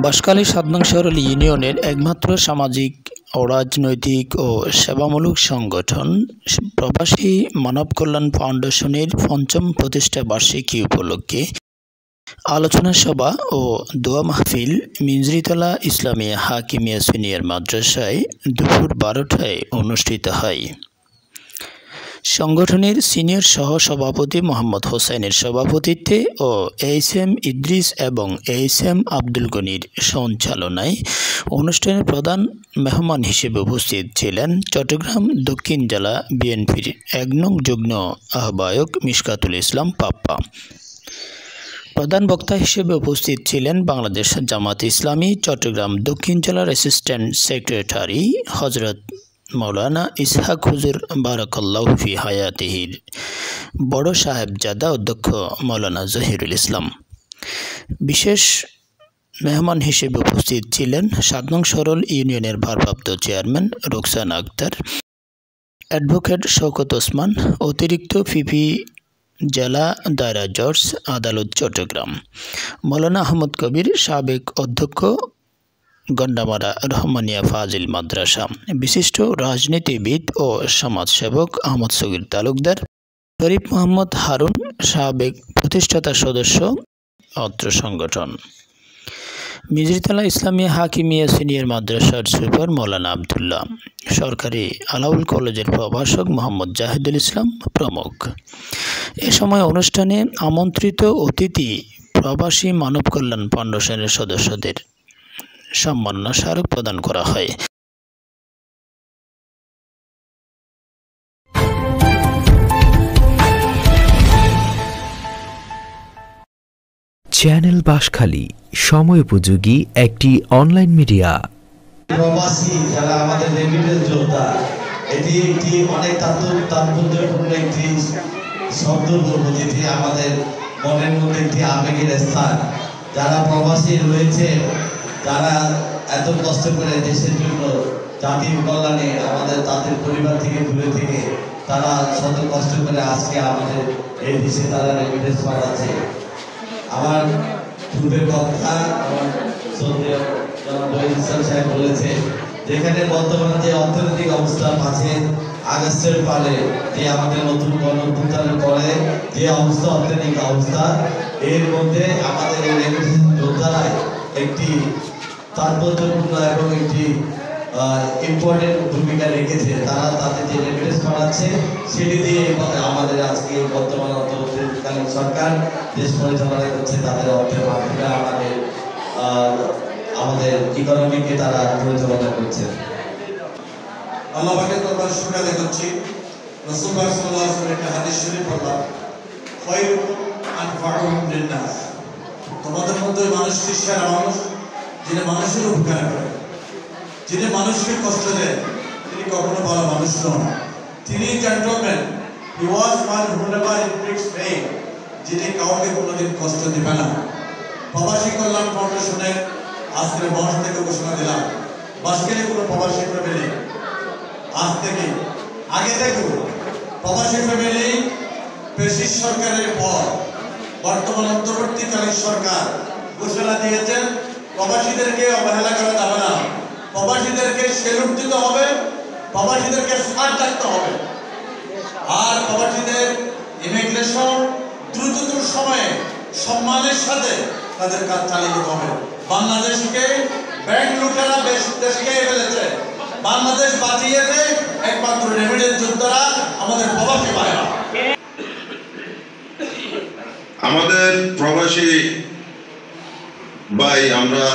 বাঁশখালী ৭ নং সরল ইউনিয়নের একমাত্র সামাজিক ও রাজনৈতিক ও সেবামূলক সংগঠন প্রবাসী মানব কল্যাণ ফাউন্ডেশনের ৫ম প্রতিষ্ঠা বার্ষিকী উপলক্ষে আলোচনা সভা ও দোয়া মাহফিল মিজরিতলা ইসলামিয়া হাকিমিয়া সিনিয়র মাদ্রাসায় দুপুর ১২টায় অনুষ্ঠিত হয়। সংগঠনের সিনিয়র সহ-সভাপতি মোহাম্মদ হোসেনের সভাপতিত্বে ও এইচ.এম. ইদ্রিস এবং এইচ.এম. আব্দুল গনির সঞ্চালনায় অনুষ্ঠানের প্রধান মেহমান হিসেবে উপস্থিত ছিলেন চট্টগ্রাম দক্ষিণ জেলা বিএনপির ১ নং যুগ্ম আহ্বায়ক মিশকাতুল ইসলাম পাপ্পা। প্রধান বক্তা হিসেবে উপস্থিত ছিলেন বাংলাদেশ জামাত ইসলামী চট্টগ্রাম দক্ষিণ জেলার অ্যাসিস্ট্যান্ট সেক্রেটারি হযরত মাওলানা ইসহাক হুজুর বারাকাল্লাহু ফি হায়াতিহির বড় সাহেবজাদা অধ্যক্ষ মাওলানা জহিরুল ইসলাম। বিশেষ মেহমান হিসেবে উপস্থিত ছিলেন ৭ নং সরল ইউনিয়নের ভারপ্রাপ্ত চেয়ারম্যান রোকসানা আক্তার, অ্যাডভোকেট শওকত ওসমান, অতিরিক্ত পিপি জেলা দায়রা জজ আদালত চট্টগ্রাম, মাওলানা আহমদ কবির, সাবেক অধ্যক্ষ গন্ডামারা রহমানিয়া ফাজিল মাদ্রাসা, বিশিষ্ট রাজনীতিবিদ ও সমাজসেবক আহমদ সগীর তালুকদার, শরীফ মোহাম্মদ হারুন, সাবেক প্রতিষ্ঠাতা সদস্য অত্র সংগঠন, মিজরিতলা ইসলামিয়া হাকিমিয়া সিনিয়র মাদ্রাসার সুপার মাওলানা আবদুল্লাহ, সরকারি আলাউল কলেজের প্রভাষক মোহাম্মদ জাহিদুল ইসলাম প্রমুখ। এ সময় অনুষ্ঠানে আমন্ত্রিত অতিথি প্রবাসী মানব কল্যাণ ফাউন্ডেশনের সদস্যদের সম্মাননা স্মারক প্রদান করা হয়। চ্যানেল বাঁশখালী সময় উপযোগী একটি অনলাইন মিডিয়া। প্রবাসী যারা আমাদের রেমিটেন্স যোদ্ধা, এটি একটি অনেক তাৎপর্যপূর্ণ একটি শব্দ বলবো, যেটি আমাদের মনের মধ্যে একটি আবেগের স্থান। যারা প্রবাসী রয়েছে, যারা এত কষ্ট করে দেশের জন্য জাতির কল্যাণে আমাদের তাদের পরিবার থেকে দূরে থেকে তারা শত কষ্ট করে আজকে আমাদের এই দেশে তারা রেমিটেন্স পাঠাচ্ছে। আমার পূর্বের কথা আমার সাহেব বলেছে, যেখানে বর্তমানে যে অর্থনৈতিক অবস্থা ৫ই আগস্টের ফলে যে আমাদের নতুন গণঅভ্যুত্থানের পরে যে অবস্থা, অর্থনৈতিক অবস্থা, এর মধ্যে আমাদের এই রেমিটেন্স যোদ্ধারা একটি তাৎপর্যপূর্ণ এবং একটি ইম্পর্টেন্ট ভূমিকা রেখেছে। তারা তাদের যে রেমিটেন্স পাঠাচ্ছে সেটি দিয়ে আমাদের আজকে বর্তমান অন্তর্বর্তীকালীন সরকার দেশ পরিচালনা করছে। তাদের অর্থের মাধ্যমে আমাদের ইকোনমিকে তারা পরিচালনা করছে। আল্লাহ পাকের দরবারে শুকর আদায় করছি। রাসূলুল্লাহ সাল্লাল্লাহু আলাইহি ওয়াসাল্লাম একটা হাদিস শরীফ পড়লাম, খায়রুকুম আনফাউহুম লিন-নাস। তোমাদের মধ্যে মানুষটি সেরা মানুষ, যিনি মানুষের উপকার করে, যিনি মানুষকে কষ্ট দেয়, তিনি কখনো ভালো মানুষ নন। তিনি gentleman, he was one who never inflicts pain, যিনি কাউকে কোনোদিন কষ্ট দিবে না। প্রবাসী কল্যাণ ফাউন্ডেশনের আজকের মঞ্চ থেকে ঘোষণা দিলাম, বাঁশখালী কোনো প্রবাসী ফ্যামিলি আজ থেকে, আগে থেকে প্রবাসী ফ্যামিলি ফ্যাসিস্ট সরকারের পর বর্তমান অন্তর্বর্তীকালীন সরকার ঘোষণা দিয়েছেন প্রবাসীদেরকে অবহেলা করা যাবে না, প্রবাসীদেরকে সেলুট দিতে হবে, প্রবাসীদেরকে সাথ রাখতে হবে। আর প্রবাসীদের ইমিগ্রেশন দ্রুততর সময়ে সম্মানের সাথে তাদের কাজ চালিয়ে যেতে হবে। বাংলাদেশকে ব্যাংক লুটেরা দেশকে ফেলেছে, বাংলাদেশ বাঁচিয়েছে একমাত্র রেমিটেন্স যোদ্ধারা, আমাদের প্রবাসী ভাইরা। আমাদের প্রবাসী ভাই, আমরা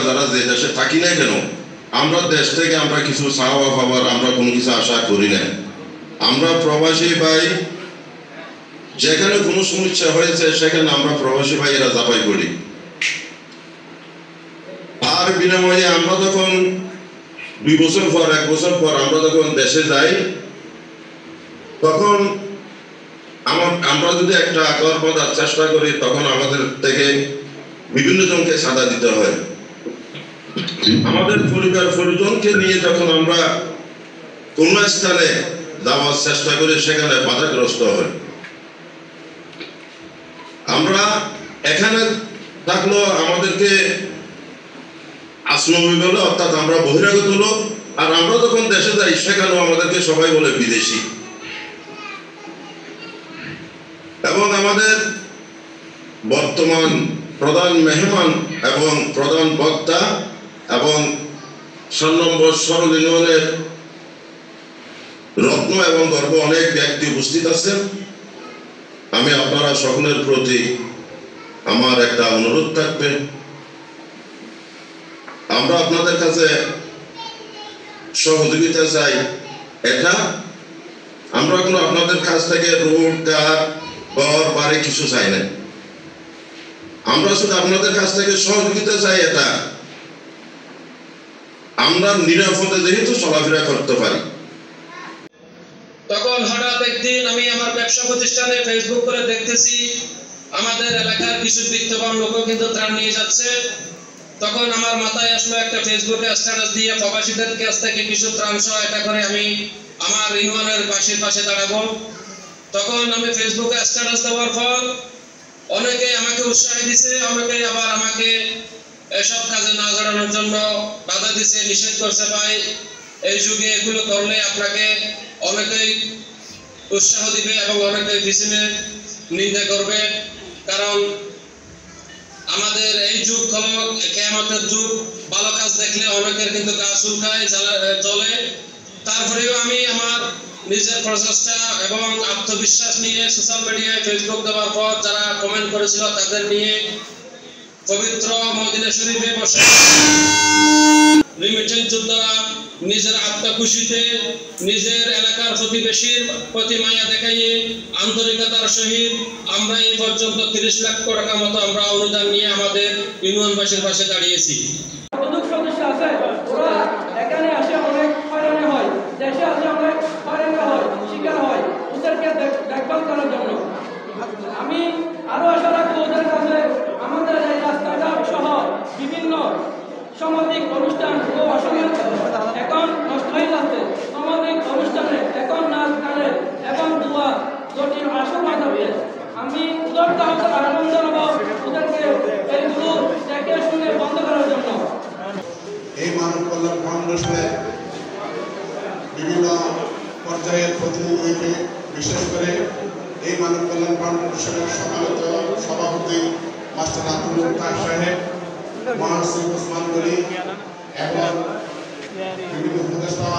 যারা যে দেশে থাকি না কেন, আমরা দেশ থেকে আমরা কিছু চাওয়া পাবার আমরা কোনো কিছু আশা করি না। আমরা প্রবাসী ভাই যেখানে কোনো সমস্যা হয়েছে সেখানে আমরা প্রবাসী ভাইয়েরা যাচাই করি। আর বিনিময়ে আমরা যখন ২ বছর পর ১ বছর পর আমরা যখন দেশে যাই, তখন আমরা যদি একটা আকর পাওয়ার চেষ্টা করি, তখন আমাদের থেকে বিভিন্ন জনকে সাদা দিতে হয়। আমাদের পরিবার পরিজনকে নিয়ে যখন আমরা কোন স্থানে যাওয়ার চেষ্টা করি, সেখানে বাধাগ্রস্ত হয়। আমরা এখানে থাকলেও আমাদেরকে আজনবী বলে, অর্থাৎ আমরা বহিরাগত লোক। আর আমরা যখন দেশে যাই সেখানেও আমাদেরকে সবাই বলে বিদেশি। এবং আমাদের বর্তমান প্রধান মেহমান এবং প্রধান বক্তা এবং 7 নম্বর সরল ইউনিয়নের রত্ন এবং গর্ব অনেক ব্যক্তি উপস্থিত আছেন। আমি আপনারা সকলের প্রতি আমার একটা অনুরোধ থাকবে, আমরা আপনাদের কাছে সহযোগিতা চাই। এটা আমরা কোনো আপনাদের কাছ থেকে রোড ঘর বাড়ি কিছু চাই না, আমরা শুধু আপনাদের কাছ থেকে সহযোগিতা চাই। এটা আমরা নিরাপদে যেহেতু চলাফেরা করতে পারি। তখন হঠাৎ একদিন আমি আমার ব্যবসা প্রতিষ্ঠানে ফেসবুক করে দেখতেছি আমাদের এলাকার কিছু বিত্তবান লোকও কিন্তু ত্রাণ নিয়ে যাচ্ছে। তখন আমার মাথায় আসলো একটা ফেসবুকে স্ট্যাটাস দিয়ে প্রবাসীদের কাছ থেকে কিছু ত্রাণ সহায়তা করে আমি আমার ইউনিয়নের পাশে দাঁড়াবো। তখন আমি ফেসবুকে স্ট্যাটাস দেওয়ার পর অনেকে আমাকে উৎসাহ দিছে, অনেকে আবার আমাকে এসব কাজে না জড়ানোর জন্য বাধা দিছে, নিষেধ করছে। ভাই, এই যুগে এগুলো করলে আপনাকে অনেকেই উৎসাহ দিবে এবং অনেকে পিছনে নিন্দা করবে। কারণ আমাদের এই যুগ হলো কিয়ামতের যুগ, ভালো কাজ দেখলে অনেকের কিন্তু গা চুলকায়, জ্বলে। তারপরেও আমি আমার নিজের প্রচেষ্টা এবং আত্মবিশ্বাস নিয়ে সোশ্যাল মিডিয়ায় ফেসবুক দেওয়ার পর যারা কমেন্ট করেছিল তাদের নিয়ে পবিত্র মদিনা শরীফে বসে রিমিটেন্স যোদ্ধারা নিজের আত্মখুশিতে নিজের এলাকার প্রতিবেশীর প্রতি মায়া দেখাইয়ে আন্তরিকতার সহিত আমরা এই পর্যন্ত 30 লাখ টাকা মতো আমরা অনুদান নিয়ে আমাদের ইউনিয়নবাসীর পাশে দাঁড়িয়েছি। সদস্য আছে, ওরা এখানে আসে অনেক হয়রানি হয়, দেশে আসে অনেক হয়রানি হয়, শিকার হয়, ওদেরকে দেখভাল করার জন্য আমি আরো আশা রাখবো ওদের কাছে আমাদের এই রাস্তাঘাট সহ বিভিন্ন সামাজিক অনুষ্ঠান ও অসমের এখন নষ্ট হয়ে যাচ্ছে। সামাজিক অনুষ্ঠানে এখন নাচ গানে এবং দোয়া জটিল আসর মাধ্যমে আমি উদারতা আহ্বান জানাবো ওদেরকে এইগুলো দেখে শুনে বন্ধ করার জন্য। এই মানব কল্যাণ ফাউন্ডেশনের বিভিন্ন পর্যায়ের প্রতিনিধিকে, বিশেষ করে এই মানব কল্যাণ ফাউন্ডেশনের সম্মানিত সভাপতি মাস্টার আব্দুল মুক্তার সাহেব, মহাসচিব ওসমান গনি এবং বিভিন্ন উপদেষ্টা,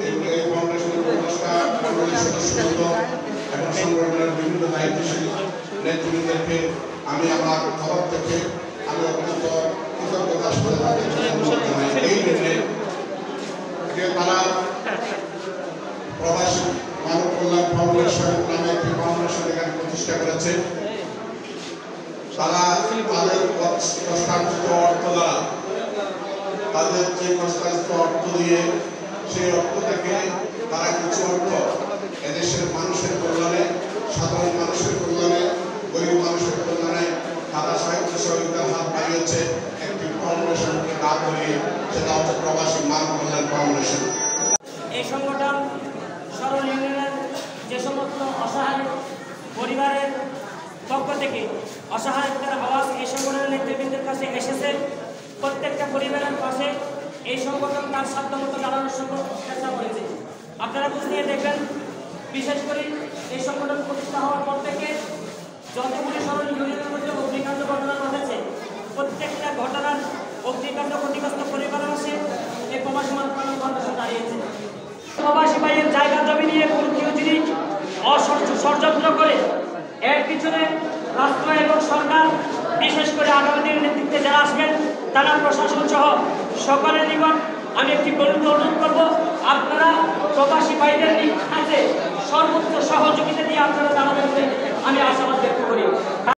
এই ফাউন্ডেশনের উপদেষ্টা মণ্ডলীর সদস্যবৃন্দ এবং সংগঠনের বিভিন্ন দায়িত্বশীল নেতৃবৃন্দকে আমি আমার তরফ থেকে আমি অত্যন্ত কৃতজ্ঞতার সাথে জানাই। এই জন্যে যে তারা প্রবাসী মানব কল্যাণ ফাউন্ডেশন নামে একটি ফাউন্ডেশন এখানে প্রতিষ্ঠা করেছে। তারা তাদের কষ্টার্জিত অর্থ দ্বারা, তাদের যে কষ্টার্জিত অর্থ দিয়ে সেই অর্থ থেকে তারা কিছু অর্থ এদেশের মানুষের কল্যাণে, সাধারণ মানুষের কল্যাণে, গরিব মানুষের কল্যাণে তারা সাহিত্য সহযোগিতার হাত বাড়িয়েছে একটি ফাউন্ডেশনকে দাঁড় করিয়ে, সেটা হচ্ছে প্রবাসী মানব কল্যাণ ফাউন্ডেশন। এই সংগঠন সরল ইউনিয়নের যে সমস্ত অসহায় পরিবারের পক্ষ থেকে অসহায়তার আওয়াজ এই সংগঠনের নেতৃবৃন্দের কাছে এসেছে, প্রত্যেকটা পরিবারের পাশে এই সংগঠন তার সাধ্যমতো দাঁড়ানোর চেষ্টা করেছে। আপনারা বুঝে নিয়ে দেখবেন, বিশেষ করে এই সংগঠন প্রতিষ্ঠা হওয়ার পর থেকে যতগুলি সরল ইউনিয়নের মধ্যে অগ্নিকাণ্ড ঘটনা ঘটেছে, প্রত্যেকটা ঘটনার অগ্নিকাণ্ড ক্ষতিগ্রস্ত পরিবারের পাশে এই প্রবাসী মানব কল্যাণ ফাউন্ডেশন দাঁড়িয়েছে। প্রবাসী ভাইয়ের জায়গা জমি নিয়ে কোনো কেউ যদি ষড়যন্ত্র করে, এর পিছনে রাষ্ট্র এবং সরকার, বিশেষ করে আগামী দিনের নেতৃত্বে যারা আসবেন তারা প্রশাসন সহ সকলের নিকট আমি একটি অনুরোধ করব, আপনারা প্রবাসী ভাইদের কাছে সর্বোচ্চ সহযোগিতা দিয়ে আপনারা দাঁড়াবেন বলে আমি আশাবাদ ব্যক্ত করি।